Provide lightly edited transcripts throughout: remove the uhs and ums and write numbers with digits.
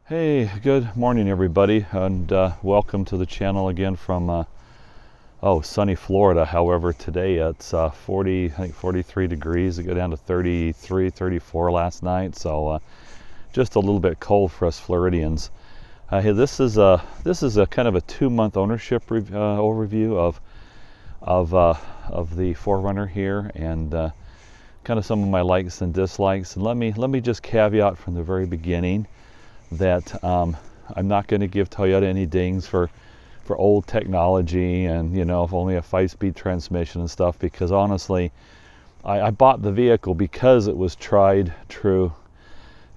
Hey, good morning everybody, and welcome to the channel again from sunny Florida. However, today it's 43 degrees. It got down to 33, 34 last night, so just a little bit cold for us Floridians. Hey, this is a kind of a 2-month ownership overview of the 4Runner here, and kind of some of my likes and dislikes. And let me just caveat from the very beginning that I'm not going to give Toyota any dings for old technology and, you know, if only a 5-speed transmission and stuff, because honestly I bought the vehicle because it was tried true.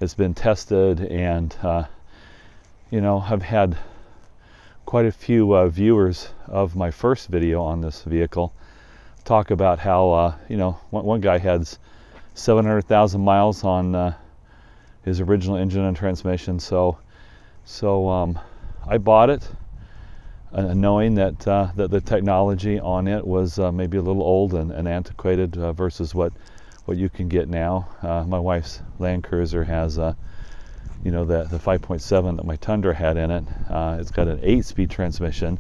It's been tested, and you know, I've had quite a few viewers of my first video on this vehicle talk about how you know, one guy had 700,000 miles on his original engine and transmission. So I bought it knowing that the technology on it was maybe a little old and antiquated versus what you can get now. My wife's Land Cruiser has you know, the 5.7 that my Tundra had in it. It's got an 8-speed transmission.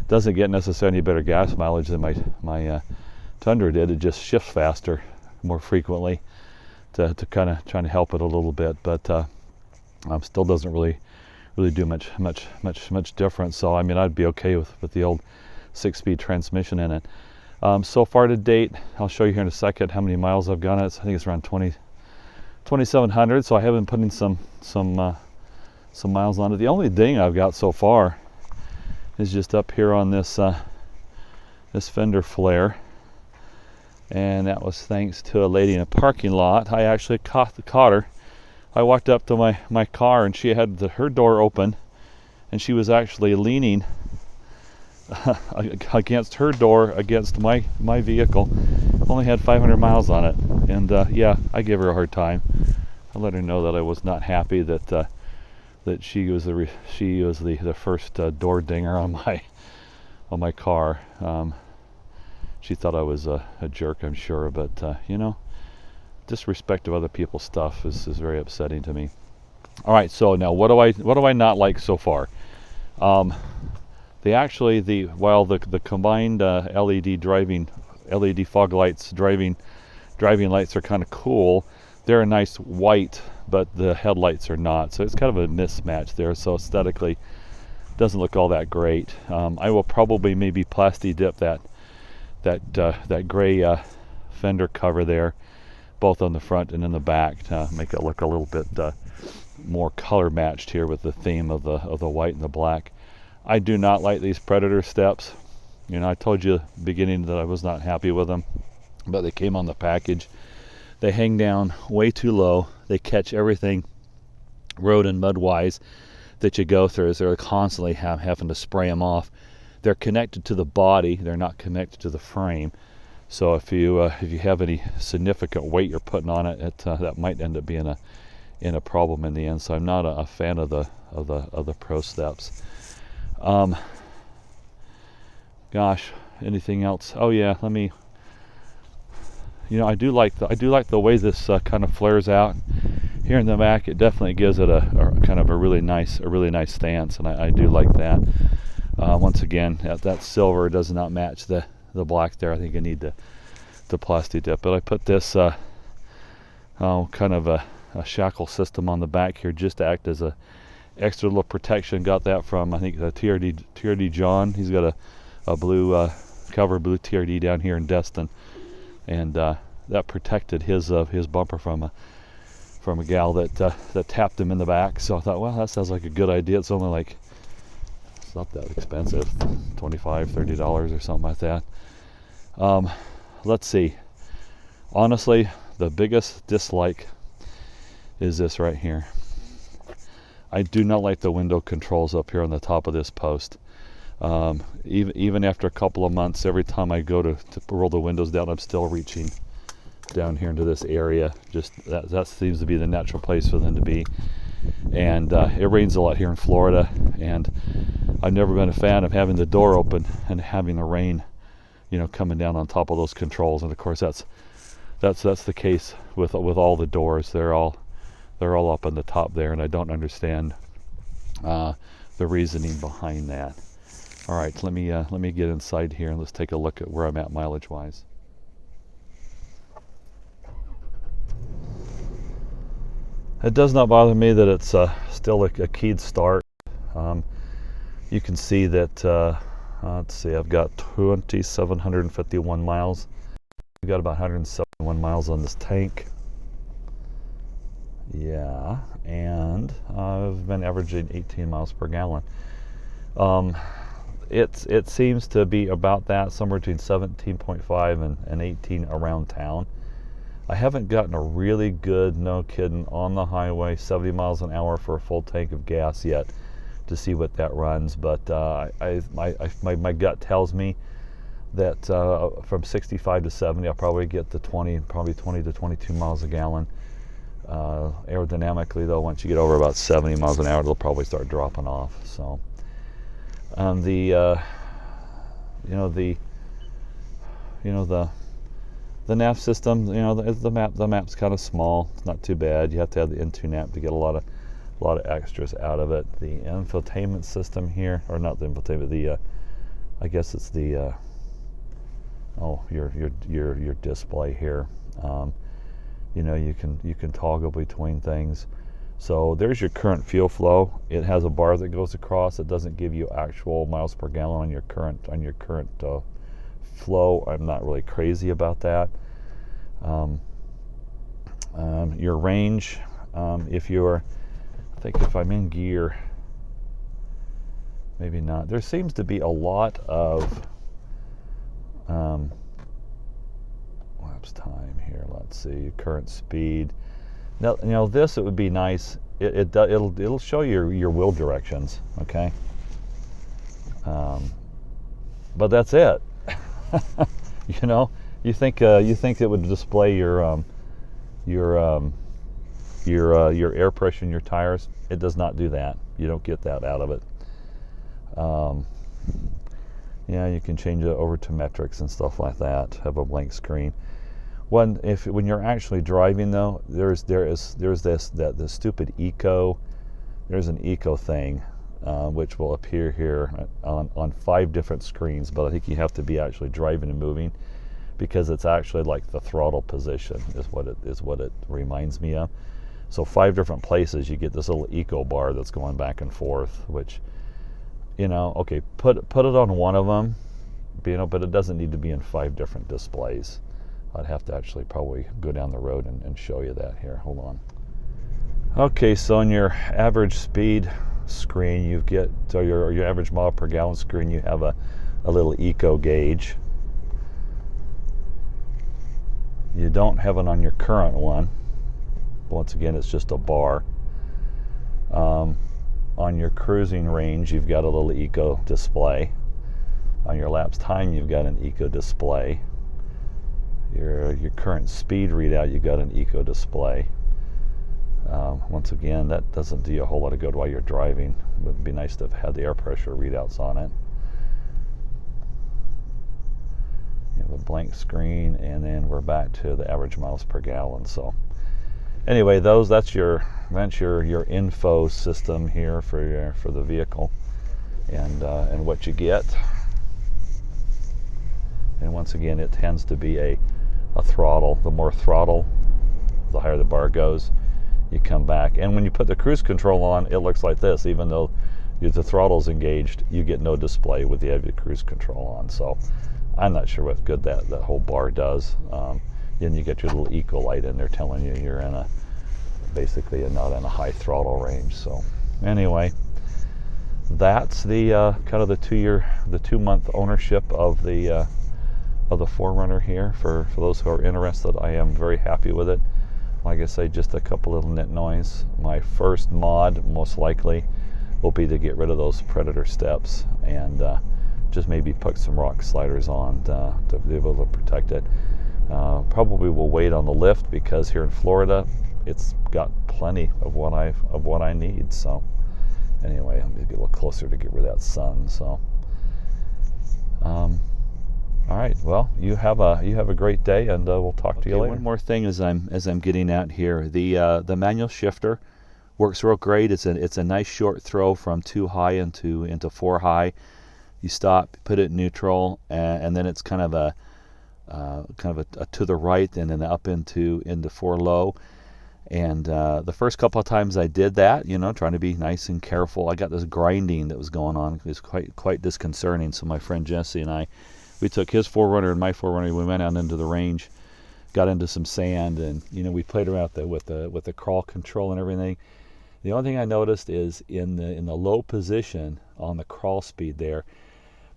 Doesn't get necessarily any better gas mileage than my Tundra did. It just shifts faster more frequently to kind of trying to help it a little bit, but still doesn't really do much difference. So I mean, I'd be okay with the old 6-speed transmission in it. So far to date, I'll show you here in a second how many miles I've gone. I think it's around 2,700. So I have been putting some miles on it. The only ding I've got so far is just up here on this this fender flare, and that was thanks to a lady in a parking lot. I actually caught her. I walked up to my car, and she had her door open, and she was actually leaning against her door against my vehicle. Only had 500 miles on it, and yeah, I gave her a hard time. I let her know that I was not happy that she was the first door dinger on my car. She thought I was a jerk, I'm sure, but you know, disrespect of other people's stuff is very upsetting to me. All right, so now what do I not like so far? While the combined LED fog lights driving lights are kind of cool. They're a nice white, but the headlights are not. So it's kind of a mismatch there. So aesthetically, it doesn't look all that great. I will probably maybe plasti dip that gray fender cover there, both on the front and in the back, to make it look a little bit more color matched here with the theme of the white and the black. I do not like these Predator steps. You know, I told you at the beginning that I was not happy with them, but they came on the package. They hang down way too low. They catch everything road and mud wise that you go through, as they're constantly having to spray them off. They're connected to the body. They're not connected to the frame. So if you have any significant weight you're putting on it, that might end up being a problem in the end. So I'm not a fan of the Pro steps. Gosh, anything else? Oh yeah, you know, I do like the way this kind of flares out here in the back. It definitely gives it a kind of a really nice stance, and I do like that. Once again, that silver does not match the black there. I think I need to plasti dip, but I put this kind of a shackle system on the back here just to act as a extra little protection. Got that from, I think, the TRD John. He's got a blue cover, blue TRD down here in Destin, and that protected his bumper from a gal that tapped him in the back. So I thought, well, that sounds like a good idea. It's only like, it's not that expensive, $25, $30 or something like that. Let's see. Honestly, the biggest dislike is this right here. I do not like the window controls up here on the top of this post. Even after a couple of months, every time I go to roll the windows down, I'm still reaching down here into this area. Just that seems to be the natural place for them to be. And it rains a lot here in Florida, and I've never been a fan of having the door open and having the rain, you know, coming down on top of those controls. And of course, that's the case with all the doors. They're all up on the top there, and I don't understand the reasoning behind that. All right, let me get inside here and let's take a look at where I'm at mileage wise. It does not bother me that it's still a keyed start. You can see that, let's see, I've got 2,751 miles. I've got about 171 miles on this tank. Yeah, and I've been averaging 18 miles per gallon. It seems to be about that, somewhere between 17.5 and 18 around town. I haven't gotten a really good, no kidding, on the highway, 70 miles an hour for a full tank of gas yet to see what that runs. But my gut tells me that from 65 to 70, I'll probably get to 20 to 22 miles a gallon. Aerodynamically, though, once you get over about 70 miles an hour, it'll probably start dropping off. So, the nav system, the map's kind of small. It's not too bad. You have to have the N2 app to get a lot of extras out of it. The infotainment system here, or not the infotainment, I guess it's the your display here. You can toggle between things. So there's your current fuel flow. It has a bar that goes across. It doesn't give you actual miles per gallon on your current flow. I'm not really crazy about that. Your range, I think if I'm in gear, maybe not. There seems to be a lot of lapse time here. Let's see, current speed. Now, this, it would be nice. It'll show your wheel directions, okay? But that's it. You think it would display your air pressure in your tires. It does not do that. You don't get that out of it. Yeah, you can change it over to metrics and stuff like that. Have a blank screen. When you're actually driving, though, there's this stupid eco. There's an eco thing, which will appear here on 5 different screens. But I think you have to be actually driving and moving, because it's actually like the throttle position is what it reminds me of. So 5 different places you get this little eco bar that's going back and forth, which, okay, put it on one of them, but it doesn't need to be in 5 different displays. I'd have to actually probably go down the road and show you that here. Hold on. Okay, so on your average speed screen, your average mile per gallon screen, you have a little eco gauge. You don't have it on your current one. Once again, it's just a bar. On your cruising range, you've got a little eco display. On your lapse time, you've got an eco display. Your current speed readout, you've got an eco display. Once again, that doesn't do you a whole lot of good while you're driving. It would be nice to have had the air pressure readouts on it. You have a blank screen, and then we're back to the average miles per gallon. So anyway, that's your info system here for the vehicle, and what you get. And once again, it tends to be a throttle. The more throttle, the higher the bar goes. You come back, and when you put the cruise control on, it looks like this. Even though the throttle's engaged, you get no display with the heavy cruise control on. So I'm not sure what good that whole bar does. Then you get your little eco light in there telling you you're basically not in a high throttle range. So anyway, that's the kind of the 2-month ownership of the 4Runner here. For those who are interested, I am very happy with it. Like I say, just a couple little nit noise. My first mod, most likely, will be to get rid of those Predator steps and just maybe put some rock sliders on to be able to protect it. Probably will wait on the lift, because here in Florida, it's got plenty of what I need. So anyway, I'm gonna get a little closer to get rid of that sun. So all right, well, you have a great day, and we'll talk to you later. One more thing as I'm getting at here, the manual shifter Works real great. It's a nice short throw from 2 high into 4 high. You stop, put it in neutral, and then it's kind of a to the right and then up into 4 low. And the first couple of times I did that, you know, trying to be nice and careful, I got this grinding that was going on. It was quite disconcerting. So my friend Jesse and I, we took his 4Runner and my 4Runner. We went out into the range, got into some sand, and you know, we played around with the crawl control and everything. The only thing I noticed is in the low position on the crawl speed there,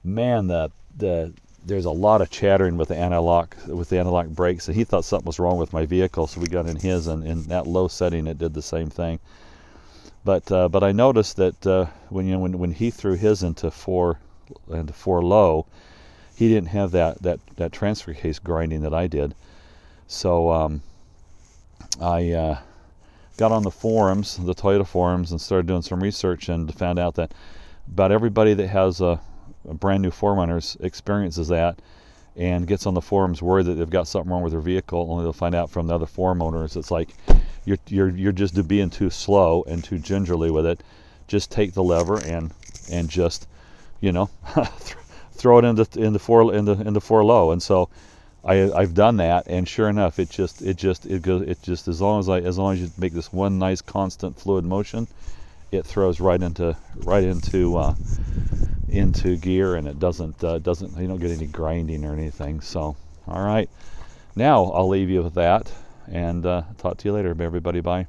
man, there's a lot of chattering with the anti-lock brakes, and he thought something was wrong with my vehicle, so we got in his, and in that low setting it did the same thing. But I noticed that when he threw his into 4 low, he didn't have that transfer case grinding that I did. So I got on the forums, the Toyota forums, and started doing some research, and found out that about everybody that has a brand new 4Runners experiences that and gets on the forums worried that they've got something wrong with their vehicle, only they'll find out from the other forum owners it's like you're just being too slow and too gingerly with it. Just take the lever and just, you know, throw it into 4 low. And so I've done that, and sure enough, it just goes, as long as you make this one nice constant fluid motion, it throws right into gear, and it doesn't you don't get any grinding or anything. So all right, now I'll leave you with that, and talk to you later, everybody. Bye.